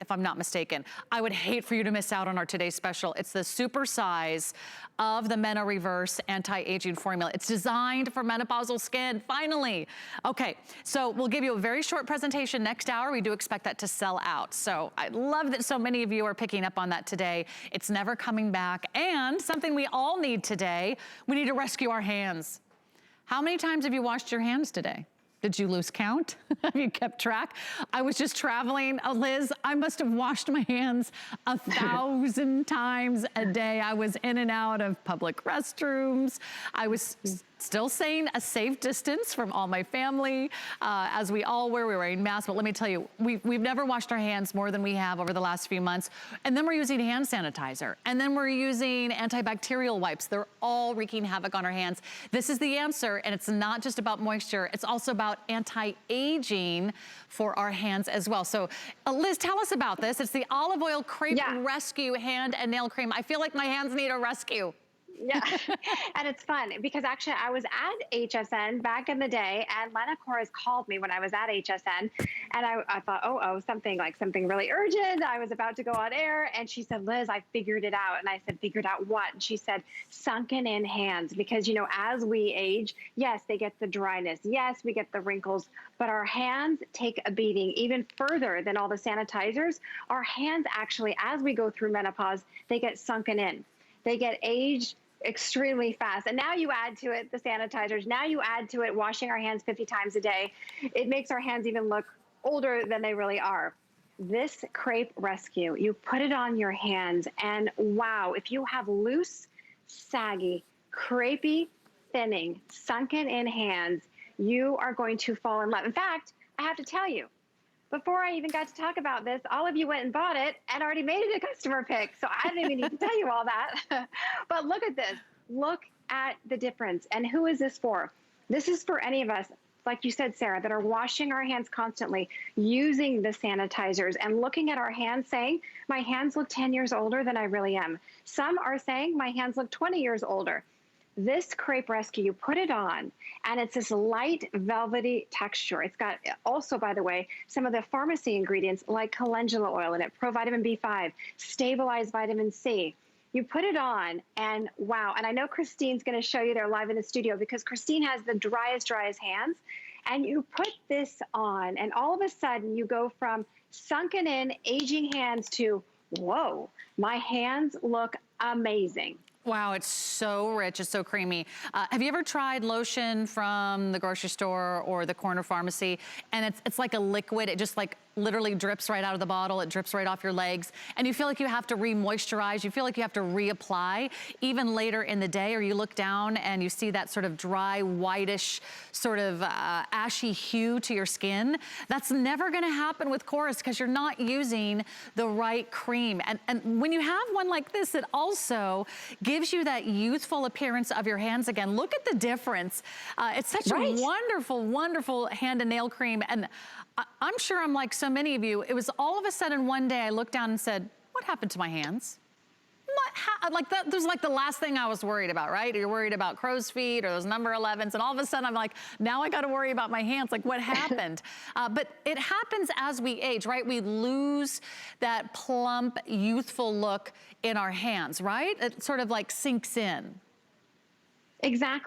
if I'm not mistaken. I would hate for you to miss out on our today's special. It's the super size of the Meno Reverse anti-aging formula. It's designed for menopausal skin, finally. Okay, so we'll give you a very short presentation next hour. We do expect that to sell out. So I love that so many of you are picking up on that today. It's never coming back. And something we all need today, we need to rescue our hands. How many times have you washed your hands today? Did you lose count? Have you kept track? I was just traveling, Liz, I must have washed my hands 1,000 times a day. I was in and out of public restrooms. I was still staying a safe distance from all my family, as we all were. We were wearing masks, but let me tell you, we've never washed our hands more than we have over the last few months. And then we're using hand sanitizer. And then we're using antibacterial wipes. They're all wreaking havoc on our hands. This is the answer, and it's not just about moisture. It's also about anti-aging for our hands as well. So Liz, tell us about this. It's the olive oil crepe rescue hand and nail cream. I feel like my hands need a rescue. Yeah, and it's fun because actually I was at HSN back in the day, and Lena Korres called me when I was at HSN, and I thought, oh, something really urgent. I was about to go on air, and she said, Liz, I figured it out. And I said, figured out what? And she said, sunken in hands, because, you know, as we age, yes, they get the dryness. Yes, we get the wrinkles, but our hands take a beating even further than all the sanitizers. Our hands actually, as we go through menopause, they get sunken in. They get aged extremely fast. And now you add to it the sanitizers. Now you add to it washing our hands 50 times a day. It makes our hands even look older than they really are. This Crepe Rescue, you put it on your hands, and wow, if you have loose, saggy, crepey, thinning, sunken in hands, you are going to fall in love. In fact, I have to tell you, before I even got to talk about this, all of you went and bought it and already made it a customer pick. So I didn't even need to tell you all that. But look at this. Look at the difference. And who is this for? This is for any of us, like you said, Sarah, that are washing our hands constantly, using the sanitizers, and looking at our hands saying, my hands look 10 years older than I really am. Some are saying my hands look 20 years older. This Crepe Rescue, you put it on, and it's this light, velvety texture. It's got also, by the way, some of the pharmacy ingredients like calendula oil in it, provitamin B5, stabilized vitamin C. You put it on, and wow. And I know Christine's going to show you there live in the studio, because Christine has the driest hands. And you put this on, and all of a sudden, you go from sunken in, aging hands to, whoa, my hands look amazing. Wow, it's so rich, it's so creamy. Have you ever tried lotion from the grocery store or the corner pharmacy? And it's like a liquid, it just like literally drips right out of the bottle, it drips right off your legs, and you feel like you have to re-moisturize, you feel like you have to reapply even later in the day, or you look down and you see that sort of dry, whitish, sort of ashy hue to your skin. That's never gonna happen with Korres because you're not using the right cream. And when you have one like this, it also gives you that youthful appearance of your hands again. Look at the difference. It's such a wonderful, wonderful hand and nail cream. And I'm sure I'm like so many of you, it was all of a sudden one day I looked down and said, what happened to my hands? Like that was like the last thing I was worried about, right? You're worried about crow's feet or those number 11s, and all of a sudden I'm like, now I gotta worry about my hands, like what happened? But it happens as we age, right? We lose that plump, youthful look in our hands, right? It sort of like sinks in. Exactly.